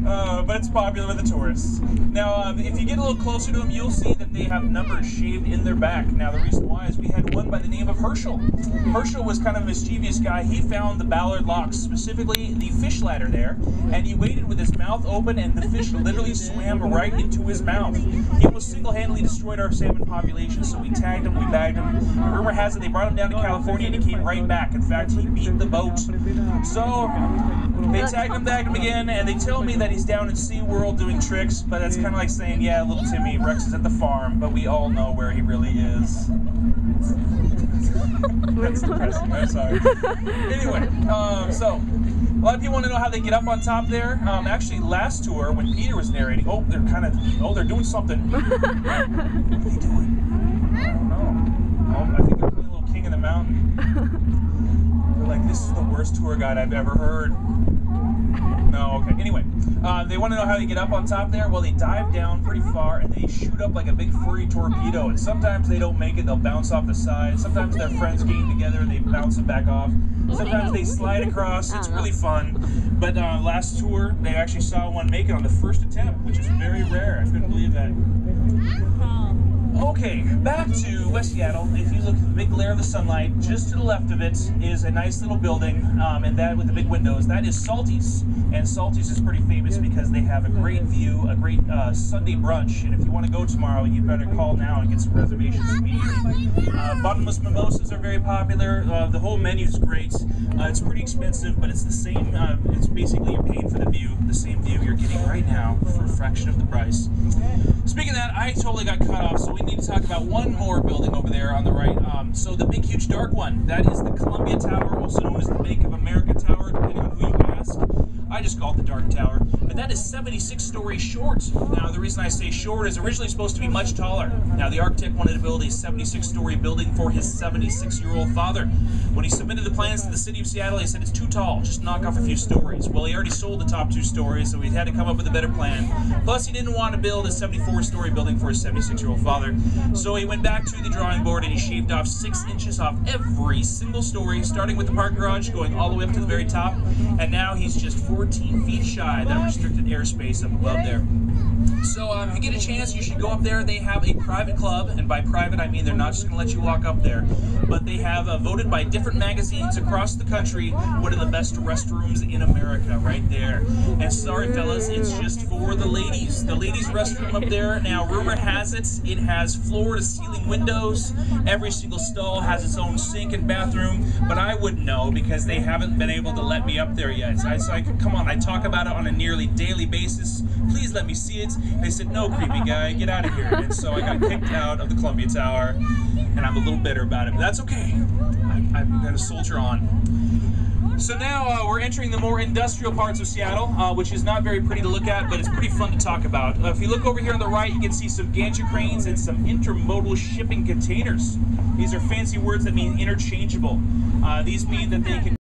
But it's popular with the tourists. Now, if you get a little closer to them, you'll see that they have numbers shaved in their back. Now, the reason why is we had one by the name of Herschel. Herschel was kind of a mischievous guy. He found the Ballard locks, specifically the fish ladder there, and he waited with his mouth open, and the fish literally swam right into his mouth. He almost single-handedly destroyed our salmon population, so we tagged him, we bagged him. Rumor has it they brought him down to California, and he came right back. In fact, he beat the boat. So they tagged him, bagged him again, and they tell me that he's down in SeaWorld doing tricks, but that's kind of like saying, yeah, little Timmy, Rex is at the farm, but we all know where he really is. That's depressing, I'm sorry. Anyway, so a lot of people want to know how they get up on top there. Actually, last tour, when Peter was narrating, they're doing something. What are they doing? I don't know. Oh, I think they're playing a little King of the Mountain. They're like, this is the worst tour guide I've ever heard. No, okay. Anyway, they want to know how they get up on top there. Well, they dive down pretty far and they shoot up like a big furry torpedo. And sometimes they don't make it; they'll bounce off the side. Sometimes their friends game together and they bounce them back off. Sometimes they slide across. It's really fun. But last tour, they actually saw one make it on the first attempt, which is very rare. I couldn't believe that. Okay, back to West Seattle. If you look at the big glare of the sunlight, just to the left of it is a nice little building, and that with the big windows, that is Salty's. And Salty's is pretty famous because they have a great view, a great Sunday brunch. And if you want to go tomorrow, you better call now and get some reservations immediately. Bottomless mimosas are very popular. The whole menu is great. It's pretty expensive, but it's the same. It's basically you're paying for the view, the same view you're getting right now for a fraction of the price. Speaking of that, I totally got cut off, so we need to talk about one more building over there on the right. So the big, huge, dark one, that is the Columbia Tower, also known as the Bank of America Tower, depending on who you ask. I just call it the Dark Tower, but that is 76 stories short. Now, the reason I say short is originally supposed to be much taller. Now, the architect wanted to build a 76-story building for his 76-year-old father. When he submitted the plans to the city of Seattle, he said, it's too tall, just knock off a few stories. Well, he already sold the top 2 stories, so he had to come up with a better plan. Plus, he didn't want to build a 74-story building for his 76-year-old father. So he went back to the drawing board and he shaved off 6 inches off every single story, starting with the parking garage, going all the way up to the very top. And now he's just 14 feet shy of that restricted airspace up above there. So if you get a chance, you should go up there. They have a private club, and by private I mean they're not just going to let you walk up there, but they have voted by different magazines across the country one of the best restrooms in America right there. And sorry fellas, it's just for the ladies. The ladies restroom up there, now rumor has it, it has floor to ceiling windows. Every single stall has its own sink and bathroom, but I wouldn't know because they haven't been able to let me up there yet. So I come on, I talk about it on a nearly daily basis. Please let me see it. They said, no, creepy guy, get out of here. And so I got kicked out of the Columbia Tower, and I'm a little bitter about it, but that's okay. I'm going to soldier on. So now we're entering the more industrial parts of Seattle, which is not very pretty to look at, but it's pretty fun to talk about. If you look over here on the right, you can see some gantry cranes and some intermodal shipping containers. These are fancy words that mean interchangeable. These mean that they can